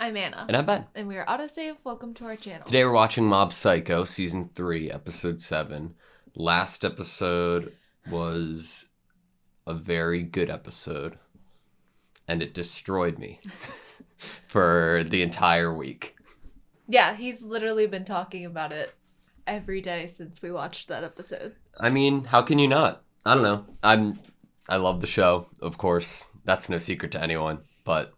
I'm Anna. And I'm Ben. And we are AutoSave. Welcome to our channel. Today we're watching Mob Psycho, Season 3, Episode 7. Last episode was a very good episode, and it destroyed me for the entire week. Yeah, he's literally been talking about it every day since we watched that episode. I mean, how can you not? I don't know. I love the show, of course. That's no secret to anyone, but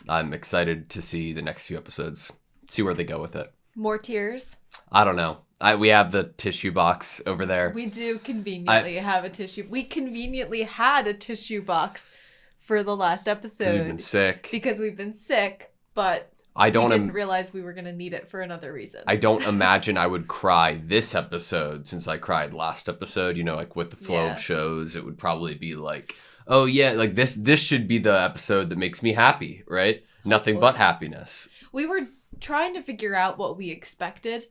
I'm excited to see the next few episodes, see where they go with it. More tears? I don't know. We have the tissue box over there. We do conveniently have a tissue. We conveniently had a tissue box for the last episode. We've been sick. Because we've been sick, but we didn't realize we were going to need it for another reason. I don't imagine I would cry this episode since I cried last episode. You know, like with the flow of shows, it would probably be like, oh yeah, like this should be the episode that makes me happy, right? Nothing but happiness. We were trying to figure out what we expected.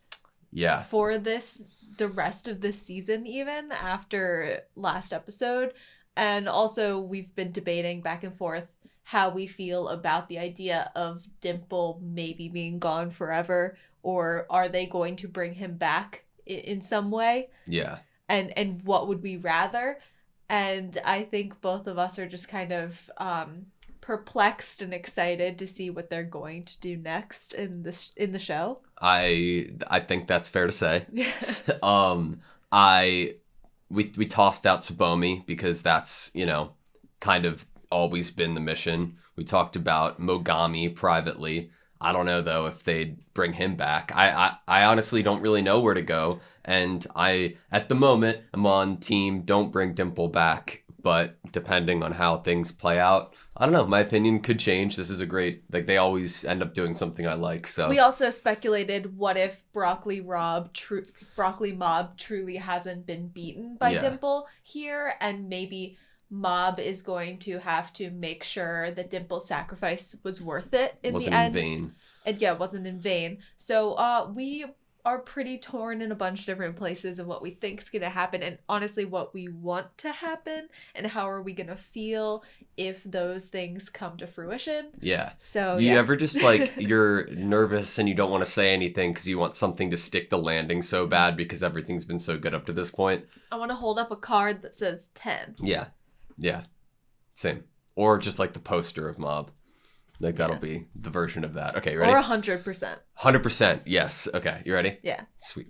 Yeah. For the rest of this season, even after last episode. And also we've been debating back and forth how we feel about the idea of Dimple maybe being gone forever, or are they going to bring him back in some way? Yeah. And what would we rather? And I think both of us are just kind of perplexed and excited to see what they're going to do next in the show. I think that's fair to say. We tossed out Tsubomi because that's, you know, kind of always been the mission. We talked about Mogami privately. I don't know though if they'd bring him back. I honestly don't really know where to go, and at the moment I'm on team don't bring Dimple back, but depending on how things play out, I don't know, my opinion could change. This is a great, like, they always end up doing something I like, so. We also speculated what if Broccoli Mob truly hasn't been beaten by Dimple here, and maybe Mob is going to have to make sure that Dimple's sacrifice was worth it in the end. Wasn't in vain. And yeah, it wasn't in vain. So we are pretty torn in a bunch of different places of what we think's going to happen, and honestly what we want to happen, and how are we going to feel if those things come to fruition. Yeah. So do you ever just like, you're nervous and you don't want to say anything because you want something to stick the landing so bad because everything's been so good up to this point? I want to hold up a card that says 10. Yeah. Yeah. Same. Or just like the poster of Mob. Like, that'll be the version of that. Okay, ready? Or 100%. 100%. Yes. Okay, you ready? Yeah. Sweet.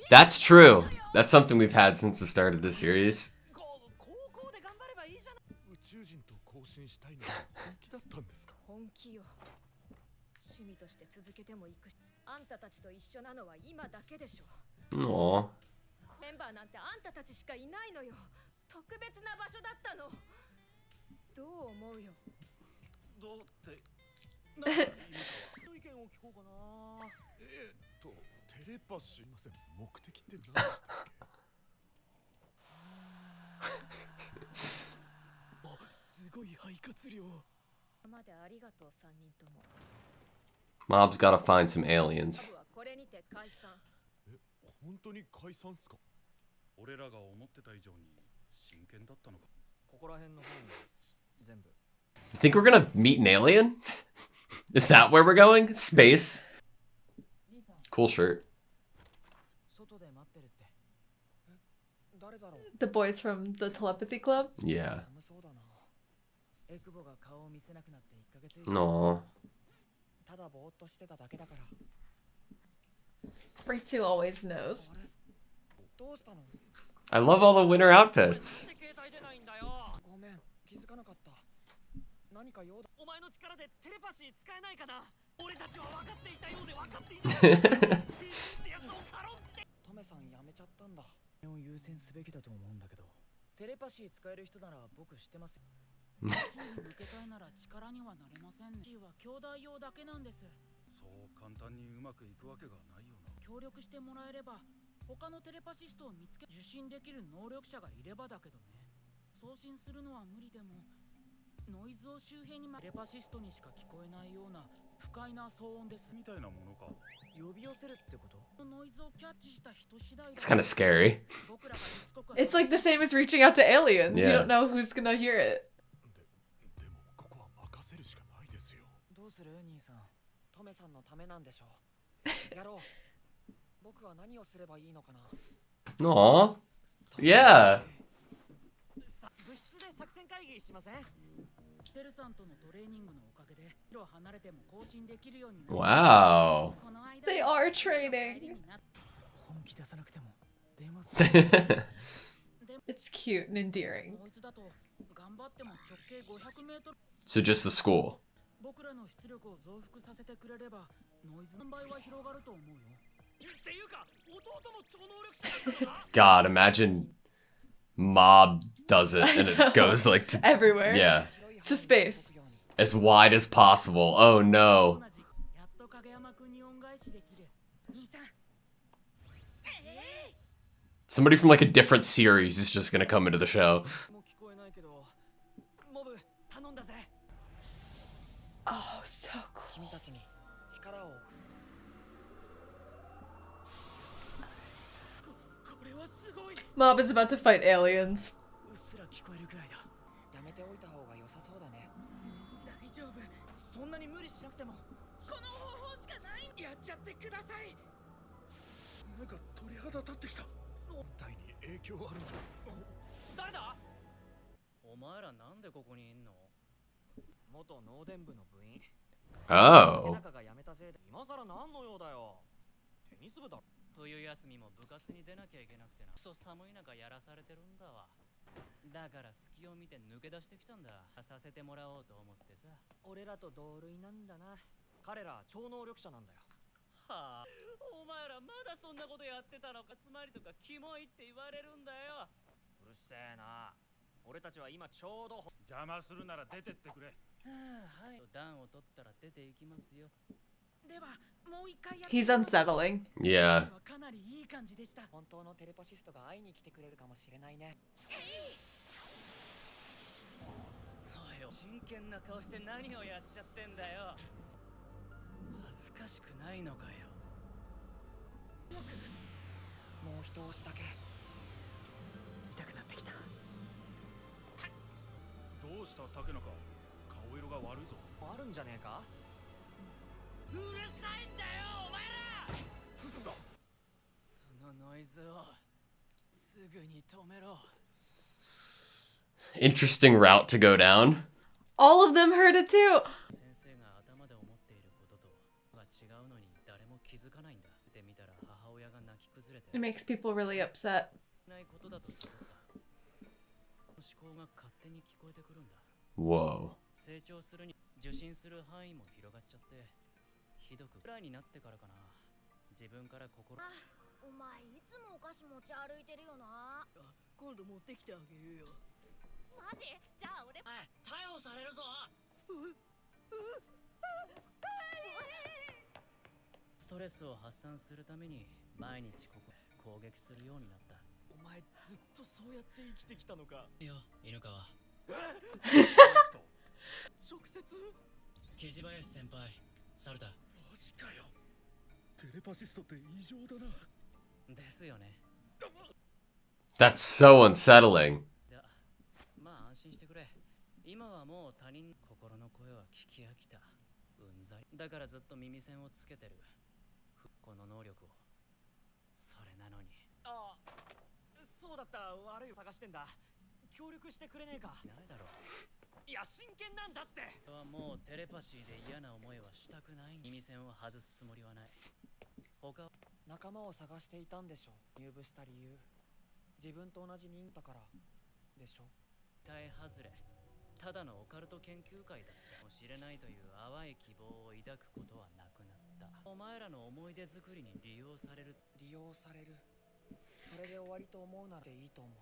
That's true. That's something we've had since the start of the series. Aww. Mob's gotta find some aliens. You think we're gonna meet an alien? Is that where we're going? Space? Cool shirt. The boys from the telepathy club? Yeah. No. Free 2 always knows. I love all the winter outfits. テレパシー使える人なら僕知ってますよ。受けたいなら力にはなれませんね。は兄弟用だけなんです。そう簡単にうまくいくわけがないよな。協力してもらえれば他のテレパシストを見つけ受信できる能力者がいればだけどね。送信するのは無理でもノイズを周辺にテレパシストにしか聞こえないような不快な騒音です。みたいなものか。呼び寄せるってこと？ノイズをキャッチした人次第。 It's kind of scary. It's like the same as reaching out to aliens. You Yeah. don't know who's gonna hear it. でもここは任せるしかないですよ。どうする兄さん。トメさんのためなんでしょう。やろう。僕は何をすればいいのかな。Aw. Yeah. 部室で作戦会議しません？テルさんとのトレーニングのおかげで色離れても更新できるようになる。 Wow. They are training. 本気出さなくても電話する。 It's cute and endearing. ノイズだと頑張っても直径500メートル。 So just the school. 僕らの出力を増幅させてくれればノイズの倍は広がると思うよ。っていうか弟も超能力者だったのか？ God, imagine Mob does it and it goes like to Everywhere. yeah, To space. as wide as possible. Oh no. やっと影山くんに恩返しできる。兄さん。 Somebody from like a different series is just gonna come into the show. もう聞こえないけど、モブ頼んだぜ。 Oh, so cool. 君たちに力を置く。これはすごい。 Mob is about to fight aliens. うっすら聞こえるくらいだ。やめておいた方が良さそうだね。大丈夫。そんなに無理しなくても。この方法しかない。やっちゃってください。なんか鳥肌立ってきた。体に影響あるんじゃ。誰だ？お前らなんでここにいんの？元脳電部の部員。 Oh. 中が辞めたせいで今さら何の用だよ。テニス部だ。冬休みも部活に出なきゃいけなくてな。クソ寒い中やらされてるんだわ。だから隙を見て抜け出してきたんだ。させてもらおうと思ってさ。俺らと同類なんだな。彼ら超能力者なんだよ。はあ、お前らまだそんなことやってたのか。つまりとかキモいって言われるんだよ。うるせえな。俺たちは今ちょうど邪魔するなら出てってくれ。はい。暖を取ったら出ていきますよ。ではもう一回やって。 He's unsettling. Yeah. かなりいい感じでした。本当のテレパシストが会いに来てくれるかもしれないね。おいよ、真剣な顔して何をやっちゃってんだよ。恥ずかしくないのかよ。もう一押しだけ。痛くなってきた。どうした竹中。顔色が悪いぞ。あるんじゃねえか。うるさいんだよお前ら。そのノイズをすぐに止めろ。 Interesting route to go down. All of them heard it too. 先生が頭で思っていることとが違うのに誰も気づかないんだ。ってみたら母親が泣き崩れて。 It makes people really upset. ないことだとするさ。思考が勝手に聞こえてくるんだ。 Whoa. 成長するに受信する範囲も広がっちゃってひどくくらいになってからかな。自分から心。お前いつもお菓子持ち歩いてるよな。今度持ってきてあげるよ。マジ？じゃあ俺。逮捕されるぞ。ストレスを発散するために毎日攻撃するようになった。お前ずっとそうやって生きてきたのか。いや、犬川。直接？木地林先輩、サルタ。マジかよ。テレパシストって異常だな。ですよね。 That's so unsettling. まあ安心してくれ。今はもう他人心の声は聞き飽きた。うんざり。だからずっと耳栓をつけてる。この能力を。それなのに。ああ、そうだった。悪いを探してんだ。協力してくれねえか。ないだろう。いや真剣なんだって。はもうテレパシーで嫌な思いはしたくない。耳栓を外すつもりはない。他仲間を探していたんでしょう。入部した理由。自分と同じ人だからでしょ。大外れ。ただのオカルト研究会だったかもしれないという淡い希望を抱くことはなくなった。お前らの思い出作りに利用される。利用される。それで終わりと思うならいいと思う。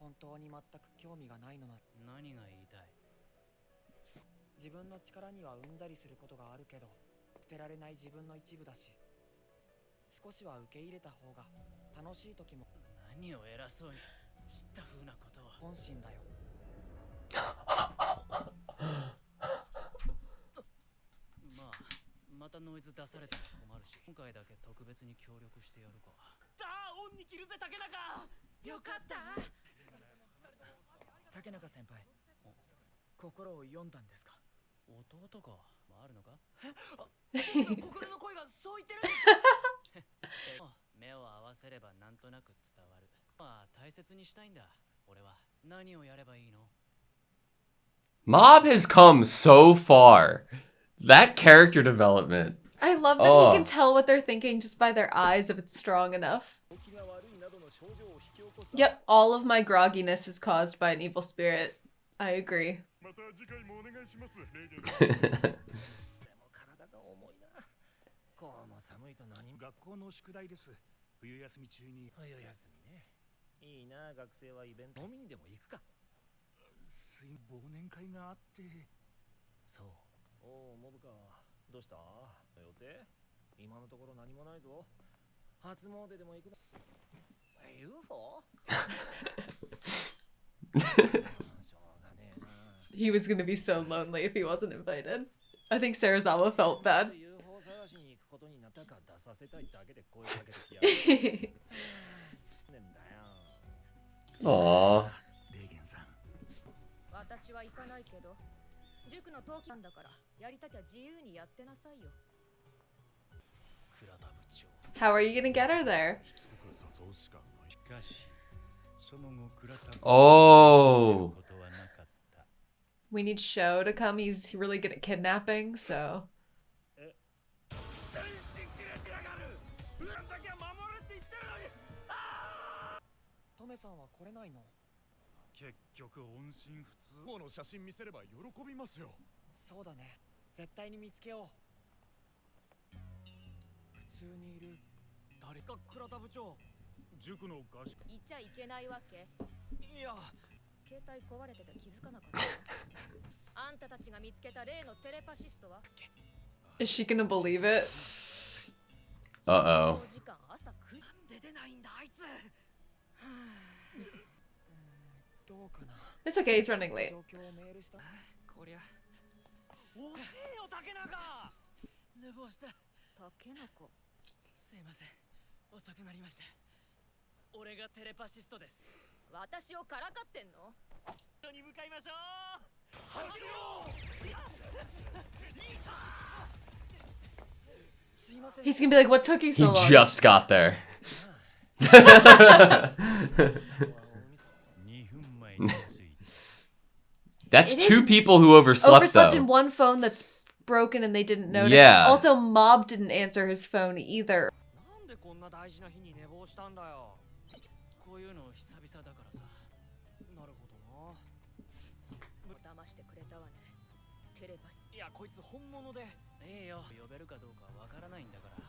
本当に全く興味がないのな。何が言いたい？自分の力にはうんざりすることがあるけど、捨てられない自分の一部だし、少しは受け入れた方が楽しい時も。何を偉そうに知った風なことを。本心だよ。またノイズ出されても困るし、今回だけ特別に協力してやるか。さあ、恩に着るぜ竹中。よかった。竹中先輩、心を読んだんですか？弟か。あるのか？心の声がそう言ってる。目を合わせればなんとなく伝わる。まあ大切にしたいんだ。俺は何をやればいいの？ Mob has come so far. That character development. I love that Oh. he can tell what they're thinking just by their eyes if it's strong enough. Yep, all of my grogginess is caused by an evil spirit. I agree. また次回もお願いします、レイデンさん。でも体が重いな。こうも寒いと何？学校の宿題です。冬休み中に。冬休みね。いいな、学生はイベント。飲みにでも行くか。忘年会があって。そう。おお、モブか。どうした？予定？今のところ何もないぞ。初詣でも行く。UFO？ He was gonna be so lonely if he wasn't invited. I think Sarazawa felt bad. Aww. 私は行かないけど、塾の登記なんだから、やりたきゃ自由にやってなさいよ。 How are you gonna get her there? Oh. We need Sho to come. He's really good at kidnapping, so. トメさんは来れないの？結局音信不通。この写真見せれば喜びますよ。そうだね。絶対に見つけよう。普通にいる。誰か倉田部長。塾の合宿。行っちゃいけないわけ？いや。携帯壊れてて気づかなかった。あんたたちが見つけた例のテレパシストは？ Is she gonna believe it? Uh-oh. 時間朝9時。出てないんだあいつ。どうかな。 It's okay, he's running late. 状況をメールした。こりゃ。おせえよ竹中。寝坊した。竹中。すいません。遅くなりました。俺がテレパシストです。私をからかってんの？一緒に向かいましょう。走ろう。すいません。 He's gonna be like, what took you He so long? just got there. That's It is two people who overslept, Overslept though. in one phone that's broken and they didn't notice. Yeah. Also, Mob didn't answer his phone either. なんでこんな大事な日に寝坊したんだよ。こういうの久々だからさ。なるほどな。騙してくれたわね。テレパシ。いやこいつ本物で。ええよ。呼べるかどうかわからないんだから。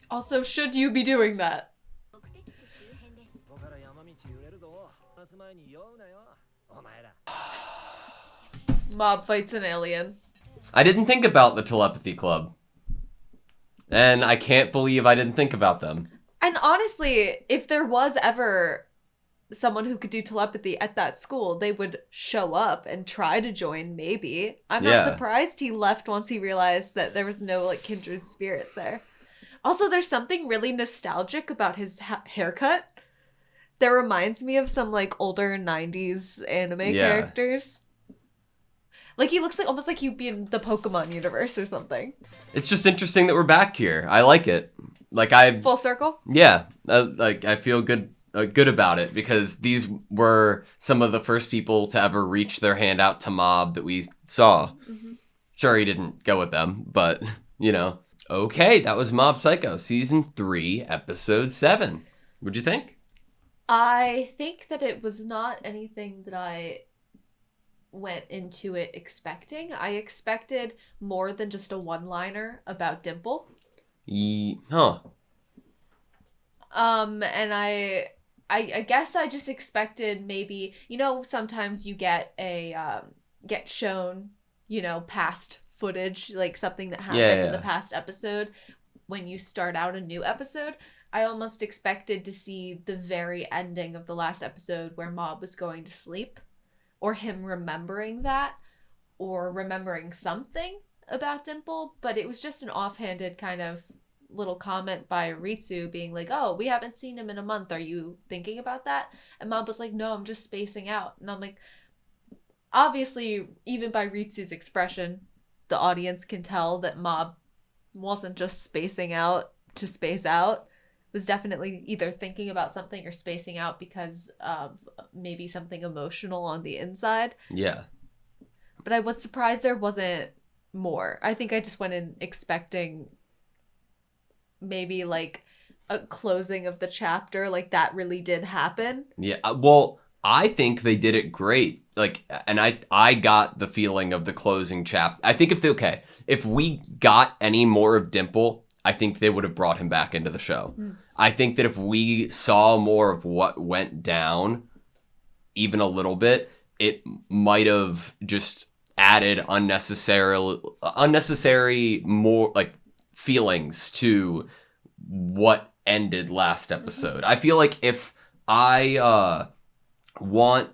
Also, should you be doing that? 目的地周辺です。ここから山道揺れるぞ。待つ前に酔うなよ。お前ら。 Mob fights an alien. I didn't think about the telepathy club. And I can't believe I didn't think about them. And honestly, if there was ever someone who could do telepathy at that school, they would show up and try to join, maybe. I'm Yeah. not surprised he left once he realized that there was no, like, kindred spirit there. Also, there's something really nostalgic about his haircut that reminds me of some, like, older 90s anime Yeah. characters. Like, he looks like almost like he'd be in the Pokemon universe or something. It's just interesting that we're back here. I like it. Like, I... Full circle? Yeah. Like, I feel good about it because these were some of the first people to ever reach their hand out to Mob that we saw. Mm-hmm. Sure, he didn't go with them, but, you know. Okay, that was Mob Psycho, Season 3, Episode 7. What'd you think? I think that it was not anything that I went into it expecting. I expected more than just a one-liner about Dimple. Huh. And I guess I just expected maybe, sometimes you get get shown, past footage, like something that happened in the past episode when you start out a new episode. I almost expected to see the very ending of the last episode where Mob was going to sleep, or him remembering that, or remembering something about Dimple, but it was just an offhanded kind of little comment by Ritsu being like, oh, we haven't seen him in a month. Are you thinking about that? And Mob was like, no, I'm just spacing out. And I'm like, obviously, even by Ritsu's expression, the audience can tell that Mob wasn't just spacing out to space out. Was definitely either thinking about something or spacing out because of maybe something emotional on the inside. Yeah. But I was surprised there wasn't more. I think I just went in expecting maybe like a closing of the chapter, like that really did happen. Yeah, well, I think they did it great. Like, and I got the feeling of the closing chapter. I think if we got any more of Dimple, I think they would have brought him back into the show. I think that if we saw more of what went down, even a little bit, it might have just added unnecessary more like feelings to what ended last episode. I feel like if I want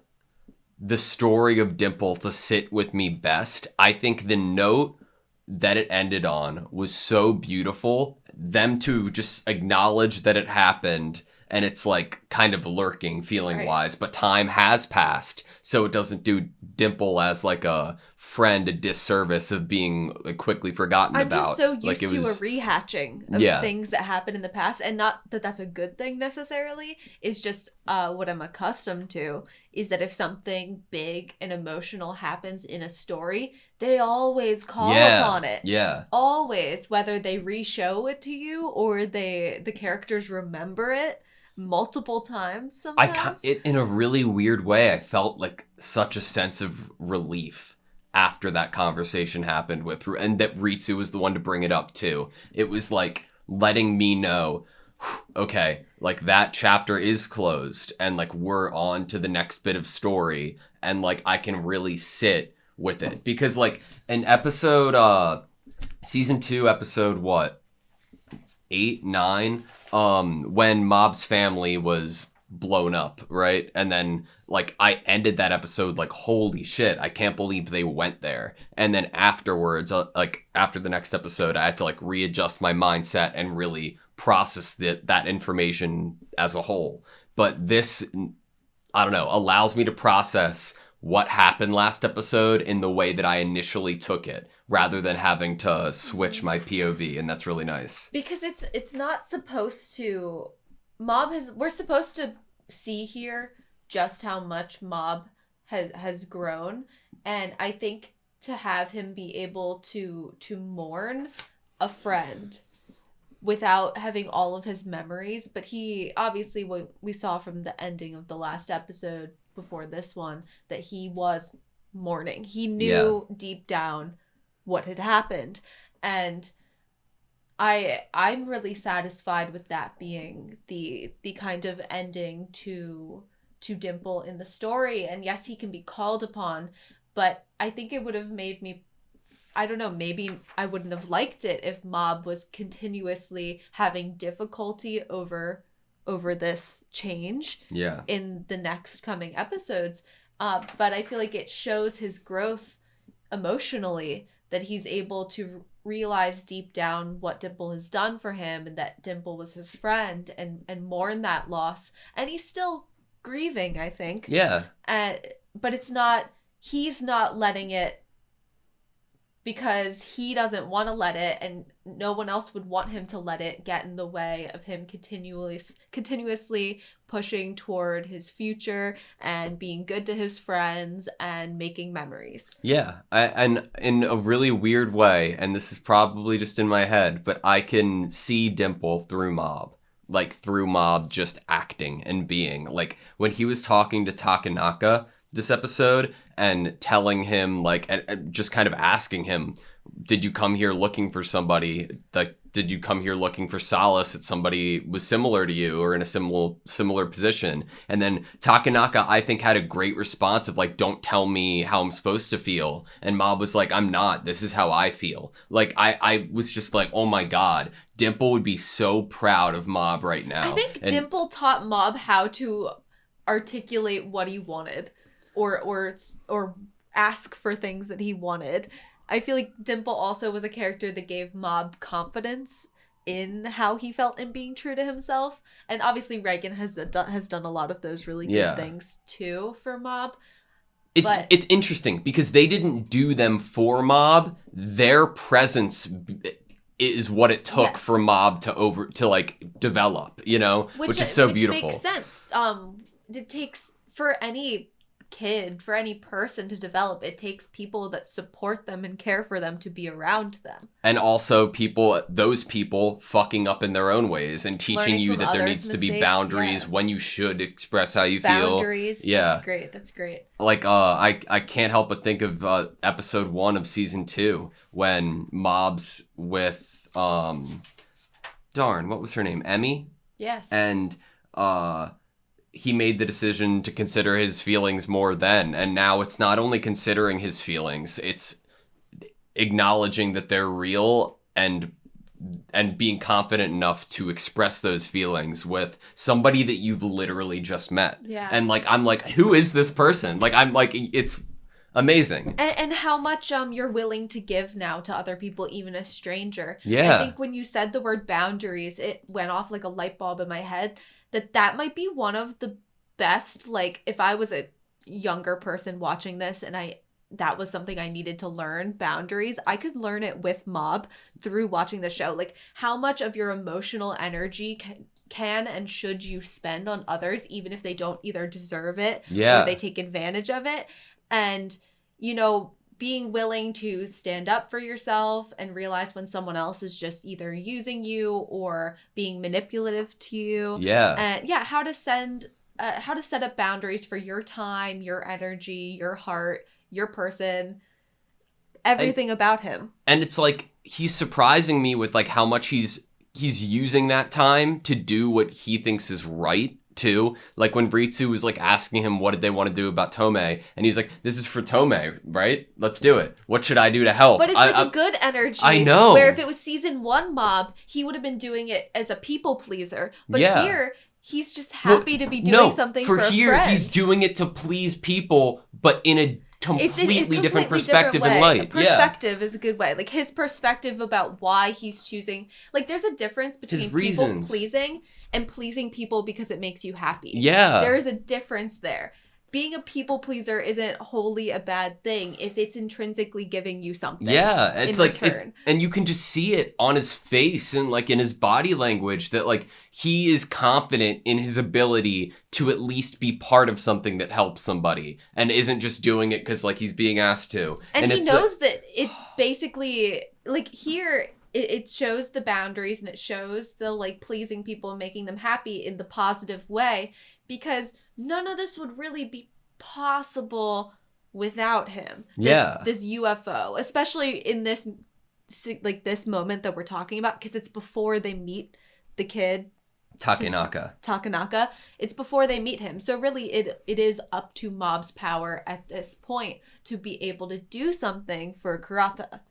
the story of Dimple to sit with me best, I think the note that it ended on was so beautiful. Them to just acknowledge that it happened, and it's like kind of lurking feeling wise, but time has passed, so it doesn't do Dimple as like a friend a disservice of being like quickly forgotten about. I'm just so used like to a rehashing of things that happened in the past, and not that that's a good thing necessarily. It's just what I'm accustomed to is that if something big and emotional happens in a story, they always call upon it. Yeah. Always, whether they re-show it to you or the characters remember it multiple times sometimes. In a really weird way, I felt like such a sense of relief after that conversation happened and that Ritsu was the one to bring it up too. It was like letting me know, okay, like that chapter is closed and like we're on to the next bit of story, and like I can really sit with it. Because like an episode, season 2, episode 8, 9, when Mob's family was blown up, right? And then like I ended that episode like, holy shit, I can't believe they went there. And then afterwards, like after the next episode, I had to like readjust my mindset and really process that information as a whole. But this, I don't know, allows me to process what happened last episode in the way that I initially took it, rather than having to switch my POV, and that's really nice. Because it's not supposed to... We're supposed to see here just how much Mob has grown, and I think to have him be able to mourn a friend without having all of his memories, but he obviously, what we saw from the ending of the last episode before this one, that he was mourning. He knew deep down what had happened, and I'm really satisfied with that being the kind of ending to Dimple in the story. And yes, he can be called upon, but I think it would have made me, I don't know, maybe I wouldn't have liked it if Mob was continuously having difficulty over this change in the next coming episodes. But I feel like it shows his growth emotionally, that he's able to realize deep down what Dimple has done for him, and that Dimple was his friend, and mourn that loss. And he's still grieving, I think. Yeah. But he's not letting it because he doesn't want to let it, and no one else would want him to let it get in the way of him continuously pushing toward his future and being good to his friends and making memories. Yeah, and in a really weird way, and this is probably just in my head, but I can see Dimple through Mob. Like, through Mob just acting and being. Like, when he was talking to Takanaka this episode and telling him, like, and just kind of asking him, did you come here looking for somebody? Like, did you come here looking for solace that somebody was similar to you or in a similar position? And then Takanaka, I think, had a great response of like, don't tell me how I'm supposed to feel. And Mob was like, I'm not. This is how I feel. Like, I was just like, oh my God, Dimple would be so proud of Mob right now. I think Dimple taught Mob how to articulate what he wanted or ask for things that he wanted. I feel like Dimple also was a character that gave Mob confidence in how he felt in being true to himself. And obviously Reagan has done a lot of those really good things too for Mob. It's interesting because they didn't do them for Mob. Their presence is what it took for Mob to like develop, you know, which is so beautiful. Which makes sense. It takes, for any kid, for any person to develop, it takes people that support them and care for them to be around them. And also those people fucking up in their own ways and teaching you that there needs to be boundaries when you should express how you feel. Boundaries. Yeah. That's great. Like, I can't help but think of episode 1 of season 2 when Mob's with, what was her name? Emmy? Yes. And, he made the decision to consider his feelings more then. And now it's not only considering his feelings, it's acknowledging that they're real and being confident enough to express those feelings with somebody that you've literally just met. Yeah. And like, I'm like, who is this person? Like, I'm like, it's amazing. And how much you're willing to give now to other people, even a stranger. Yeah. I think when you said the word boundaries, it went off like a light bulb in my head that might be one of the best, like, if I was a younger person watching this and that was something I needed to learn, boundaries, I could learn it with Mob through watching the show. Like, how much of your emotional energy can and should you spend on others, even if they don't either deserve it or they take advantage of it. And, you know, being willing to stand up for yourself and realize when someone else is just either using you or being manipulative to you. Yeah. And how to set up boundaries for your time, your energy, your heart, your person, everything about him. And it's like, he's surprising me with like how much he's using that time to do what he thinks is right too. Like when Ritsu was like asking him what did they want to do about Tomei, and he's like, this is for Tomei, right? Let's do it. What should I do to help? But it's like a good energy. I know. Where if it was season 1 Mob, he would have been doing it as a people pleaser. But here, he's just happy to be doing something for a friend. He's doing it to please people, but in a completely different perspective in light. Perspective is a good way. Like his perspective about why he's choosing. Like there's a difference between people pleasing and pleasing people because it makes you happy. Yeah. There is a difference there. Being a people pleaser isn't wholly a bad thing if it's intrinsically giving you something. Yeah, it's in like, return. And you can just see it on his face and like in his body language that like he is confident in his ability to at least be part of something that helps somebody and isn't just doing it because like he's being asked to. And he knows that it's basically like here. It shows the boundaries and it shows the like pleasing people and making them happy in the positive way, because none of this would really be possible without him. This UFO, especially in this like this moment that we're talking about, because it's before they meet the kid Takanaka. It's before they meet him. So really it is up to Mob's power at this point to be able to do something for Kurata.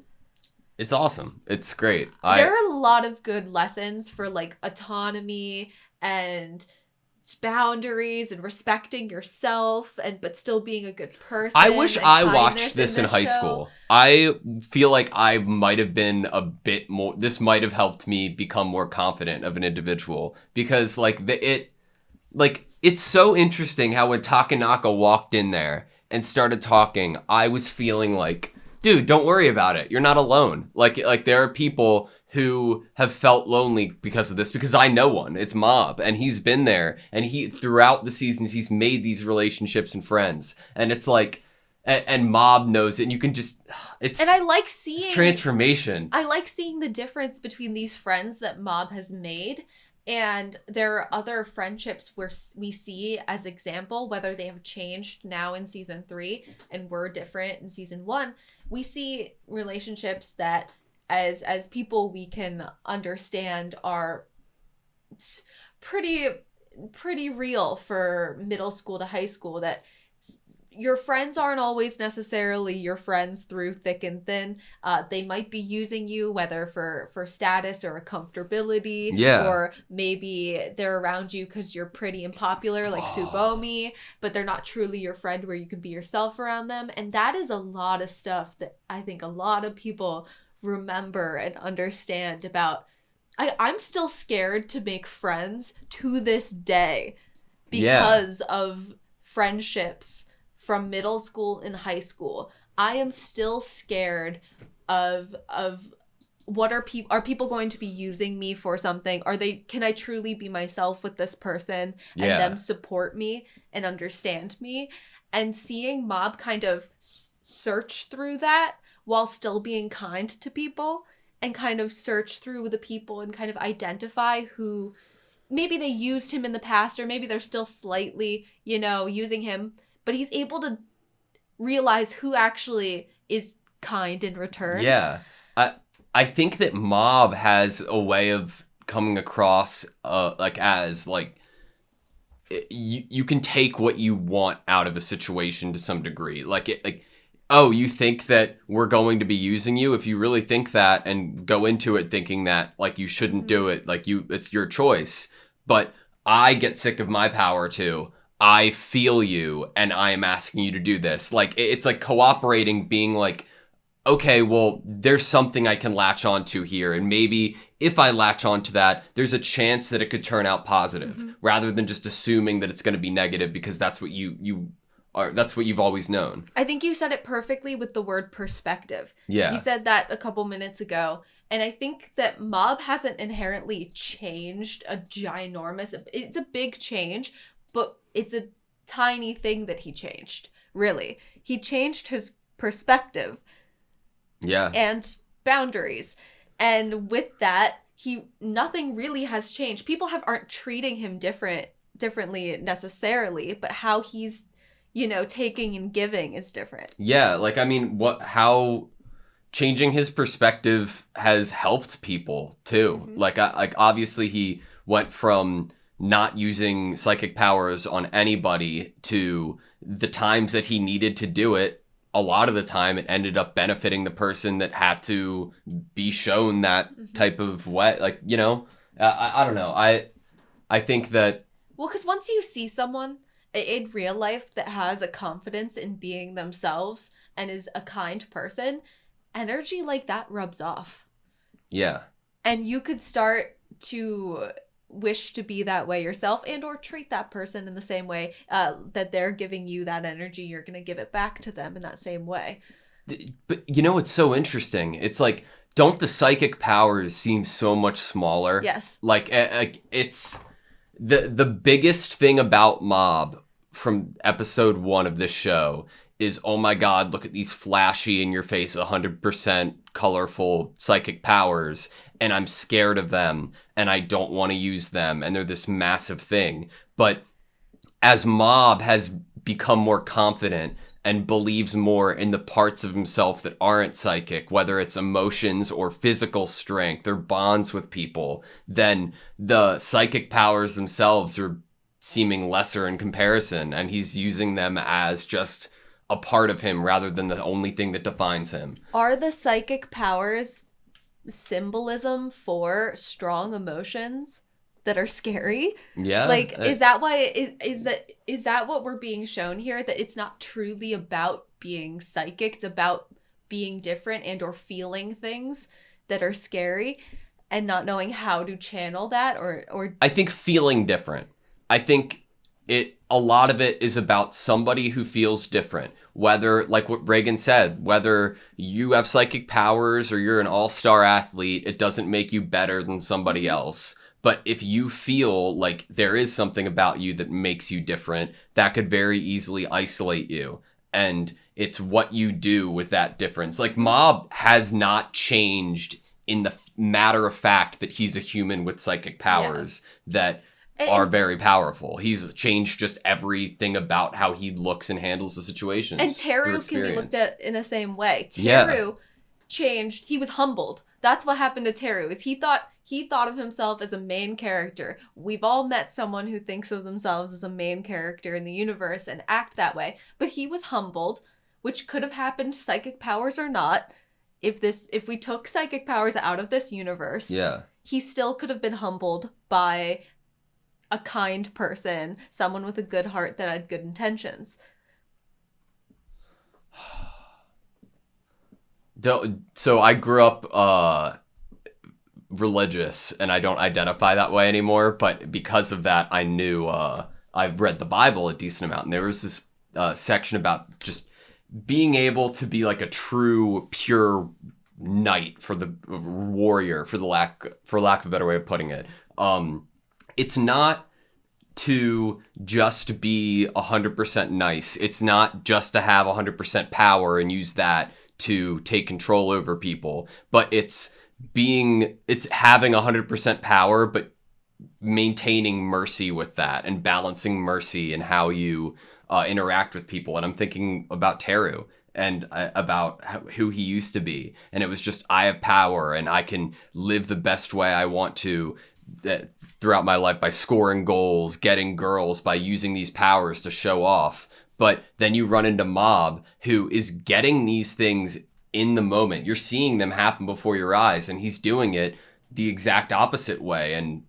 It's awesome. It's great. There are a lot of good lessons for like autonomy and boundaries and respecting yourself but still being a good person. I wish I watched this in high school. I feel like I might have been a bit more, this might have helped me become more confident of an individual, because like it's so interesting how when Takanaka walked in there and started talking, I was feeling like, dude, don't worry about it. You're not alone. Like there are people who have felt lonely because of this, because I know one. It's Mob, and he's been there, and he throughout the seasons he's made these relationships and friends, and it's like, and Mob knows it, and you can just and I like seeing transformation. I like seeing the difference between these friends that Mob has made And there are other friendships where we see as example, whether they have changed now in season 3 and were different in season 1. We see relationships that as people we can understand are pretty real for middle school to high school, that your friends aren't always necessarily your friends through thick and thin. They might be using you, whether for status or comfortability, Yeah. or maybe they're around you because you're pretty and popular, like Tsubomi, but they're not truly your friend where you can be yourself around them. And that is a lot of stuff that I think a lot of people remember and understand about. I'm still scared to make friends to this day because of friendships from middle school and high school. I am still scared of what are people going to be using me for something? Can I truly be myself with this person and them support me and understand me? And seeing Mob kind of search through that while still being kind to people, and kind of search through the people and kind of identify who maybe they used him in the past, or maybe they're still slightly, using him, but he's able to realize who actually is kind in return. Yeah. I think that Mob has a way of coming across you can take what you want out of a situation to some degree. Oh, you think that we're going to be using you? If you really think that and go into it thinking that, like, you shouldn't do it, like, it's your choice. But I get sick of my power too. I feel you, and I am asking you to do this. Like, it's like cooperating, being like, okay, well, there's something I can latch onto here. And maybe if I latch onto that, there's a chance that it could turn out positive, rather than just assuming that it's going to be negative because that's what that's what you've always known. I think you said it perfectly with the word perspective. Yeah. You said that a couple minutes ago. And I think that Mob hasn't inherently changed it's a big change, but it's a tiny thing that he changed, really. He changed his perspective. Yeah. And boundaries. And with that, nothing really has changed. People aren't treating him differently necessarily, but how he's taking and giving is different. Yeah, like, I mean, how changing his perspective has helped people too. Like, obviously he went from not using psychic powers on anybody to the times that he needed to do it. A lot of the time it ended up benefiting the person that had to be shown that type of way. Like, I don't know. I think that... Well, because once you see someone in real life that has a confidence in being themselves and is a kind person, energy like that rubs off. Yeah. And you could start to wish to be that way yourself, and or treat that person in the same way that they're giving you that energy. You're going to give it back to them in that same way. But it's so interesting. It's like, don't the psychic powers seem so much smaller? Yes. Like it's the biggest thing about Mob from episode 1 of this show is, oh my god, look at these flashy in your face 100% colorful psychic powers, and I'm scared of them and I don't want to use them, and they're this massive thing. But as Mob has become more confident and believes more in the parts of himself that aren't psychic, whether it's emotions or physical strength or bonds with people, then the psychic powers themselves are seeming lesser in comparison, and he's using them as just a part of him rather than the only thing that defines him. Are the psychic powers symbolism for strong emotions that are scary? Yeah. Like, is that why is that what we're being shown here? That it's not truly about being psychic, it's about being different and or feeling things that are scary and not knowing how to channel that or I think feeling different. I think a lot of it is about somebody who feels different. Whether, like what Reagan said, whether you have psychic powers or you're an all-star athlete, it doesn't make you better than somebody else. But if you feel like there is something about you that makes you different, that could very easily isolate you. And it's what you do with that difference. Like, Mob has not changed in the matter of fact that he's a human with psychic powers that are very powerful. He's changed just everything about how he looks and handles the situations. And Teru can be looked at in the same way. Teru changed. He was humbled. That's what happened to Teru. Is he thought of himself as a main character. We've all met someone who thinks of themselves as a main character in the universe and act that way. But he was humbled, which could have happened, psychic powers or not. If we took psychic powers out of this universe, he still could have been humbled by a kind person, someone with a good heart that had good intentions. So I grew up religious, and I don't identify that way anymore, but because of that, I knew I've read the Bible a decent amount, and there was this section about just being able to be like a true, pure knight, for the warrior, for lack of a better way of putting it. It's not to just be 100% nice. It's not just to have 100% power and use that to take control over people, but it's having 100% power, but maintaining mercy with that and balancing mercy and how you interact with people. And I'm thinking about Teru and about who he used to be. And it was just, I have power and I can live the best way I want to throughout my life by scoring goals, getting girls, by using these powers to show off. But then you run into Mob, who is getting these things in the moment. You're seeing them happen before your eyes, and he's doing it the exact opposite way. And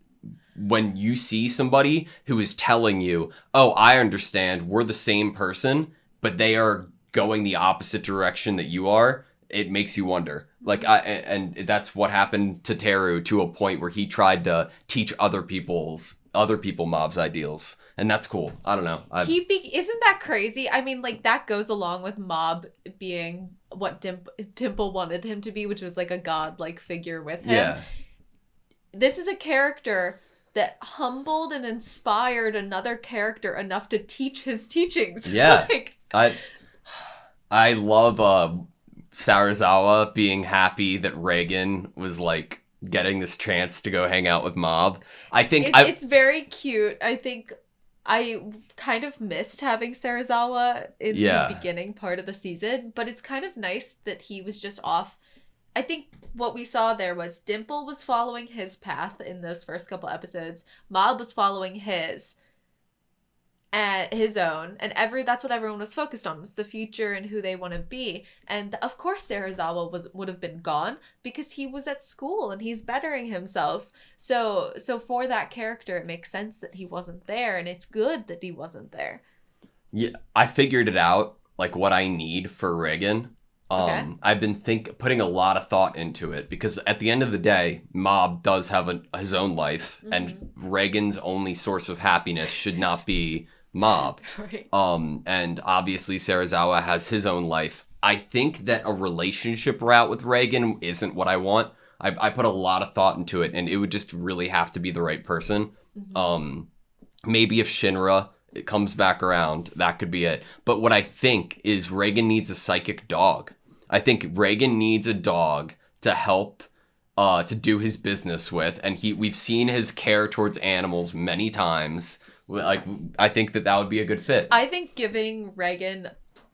when you see somebody who is telling you, oh, I understand, we're the same person, but they are going the opposite direction that you are, it makes you wonder. Like, and that's what happened to Teru, to a point where he tried to teach other people Mob's ideals. And that's cool. I don't know. Isn't that crazy? I mean, like, that goes along with Mob being what Dimple wanted him to be, which was like a god-like figure with him. Yeah. This is a character that humbled and inspired another character enough to teach his teachings. Yeah. I love Sarazawa being happy that Reagan was like getting this chance to go hang out with Mob. I think it's very cute. I think I kind of missed having Sarazawa in the beginning part of the season, but it's kind of nice that he was just off. I think what we saw there was Dimple was following his path in those first couple episodes. Mob was following his own, and that's what everyone was focused on, was the future and who they want to be. And of course Sarazawa would have been gone because he was at school and he's bettering himself. So for that character, it makes sense that he wasn't there, and it's good that he wasn't there. Yeah, I figured it out, like what I need for Reagan. Okay. I've been putting a lot of thought into it, because at the end of the day, Mob does have his own life, and Reagan's only source of happiness should not be Mob. Right. And obviously Sarazawa has his own life. I think that a relationship route with Reagan isn't what I want. I put a lot of thought into it, and it would just really have to be the right person. Maybe if Shinra comes back around, that could be it. But what I think is Reagan needs a psychic dog. I think Reagan needs a dog to help to do his business with, and we've seen his care towards animals many times. Like, I think that would be a good fit. I think giving Reagan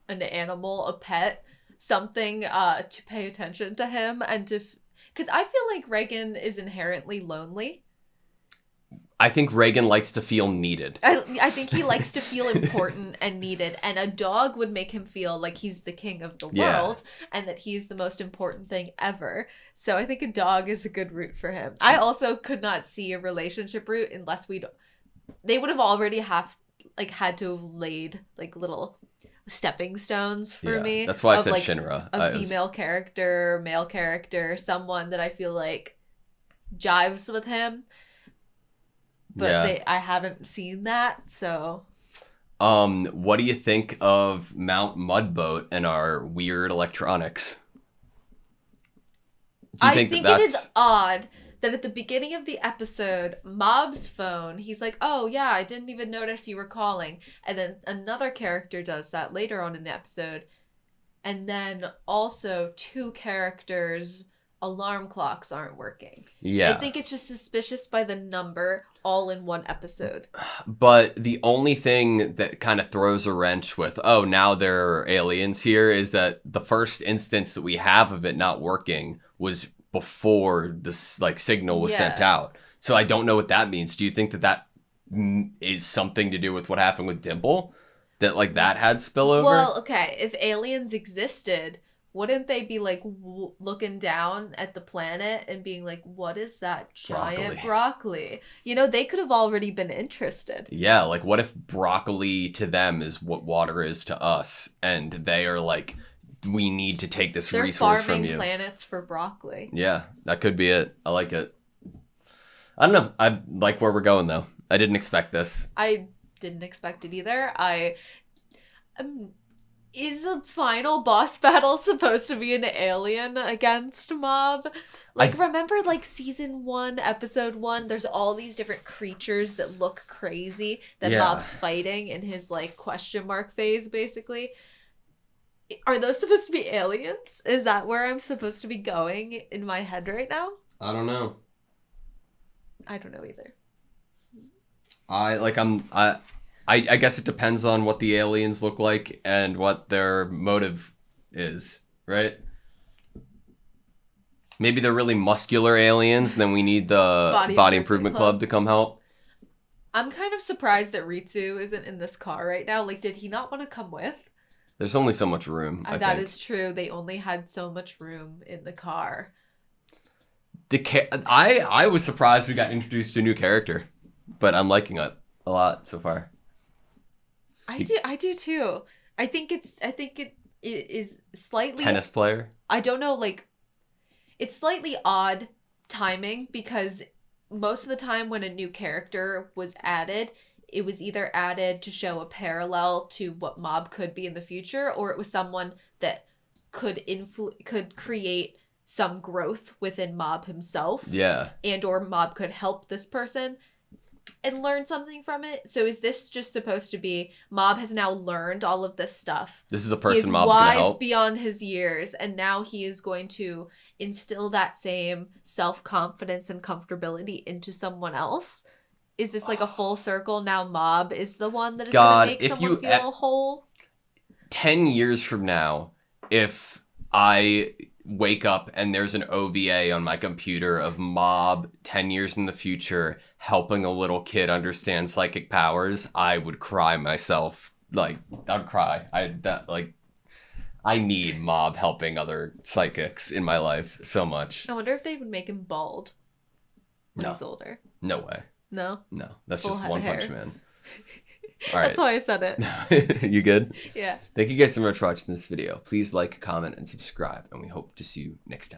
an animal, a pet, something to pay attention to him, and because I feel like Reagan is inherently lonely. I think Reagan likes to feel needed. I think he likes to feel important and needed, and a dog would make him feel like he's the king of the world and that he's the most important thing ever. So I think a dog is a good route for him. I also could not see a relationship route unless they would have already had to have laid like little stepping stones for me. That's why I said Shinra. A female character, male character, someone that I feel like jives with him. But I haven't seen that, so. What do you think of Mount Mudboat and our weird electronics? I think it is odd that at the beginning of the episode, Mob's phone, he's like, oh yeah, I didn't even notice you were calling. And then another character does that later on in the episode. And then also two characters alarm clocks aren't working. Yeah. I think it's just suspicious by the number all in one episode. But the only thing that kind of throws a wrench with, oh, now there are aliens here, is that the first instance that we have of it not working was before this like signal was sent Yeah. out. So I don't know what that means. Do you think that is something to do with what happened with Dimple? That like that had spillover? Well, okay, if aliens existed, wouldn't they be like looking down at the planet and being like, what is that giant broccoli? You know, they could have already been interested. Yeah, like what if broccoli to them is what water is to us, and they are like, we need to take this They're resource from farming you. planets for broccoli. Yeah, that could be it. I like it. I don't know. I like where we're going though. I didn't expect this. I didn't expect it either. Is a final boss battle supposed to be an alien against Mob? Like, remember, like, season 1, episode 1, there's all these different creatures that look crazy that Yeah. Mob's fighting in his, like, question mark phase, basically. Are those supposed to be aliens? Is that where I'm supposed to be going in my head right now? I don't know. I don't know either. I guess it depends on what the aliens look like and what their motive is, right? Maybe they're really muscular aliens, then we need the Body Improvement Club to come help. I'm kind of surprised that Ritsu isn't in this car right now. Like, did he not want to come with? There's only so much room, I That think. is true. They only had so much room in the car. I was surprised we got introduced to a new character, but I'm liking it a lot so far. I do too. I think it is slightly Tennis player. I don't know, like, it's slightly odd timing because most of the time when a new character was added, it was either added to show a parallel to what Mob could be in the future, or it was someone that could create some growth within Mob himself. Yeah. And or Mob could help this person and learn something from it. So is this just supposed to be Mob has now learned all of this stuff? This is a person Mob's Mob's gonna wise help. beyond his years, and now he is going to instill that same self-confidence and comfortability into someone else? Is this like a full circle? Now Mob is the one that is God, going to if make someone feel whole? 10 years from now, if I wake up and there's an OVA on my computer of Mob 10 years in the future helping a little kid understand psychic powers, I would cry myself. Like, I'd cry. I need Mob helping other psychics in my life so much. I wonder if they would make him bald when No. he's older. No way. No? No. That's Full just head One of Punch hair. Man. All right. That's why I said it. You good? Yeah. Thank you guys so much for watching this video. Please like, comment, and subscribe, and we hope to see you next time.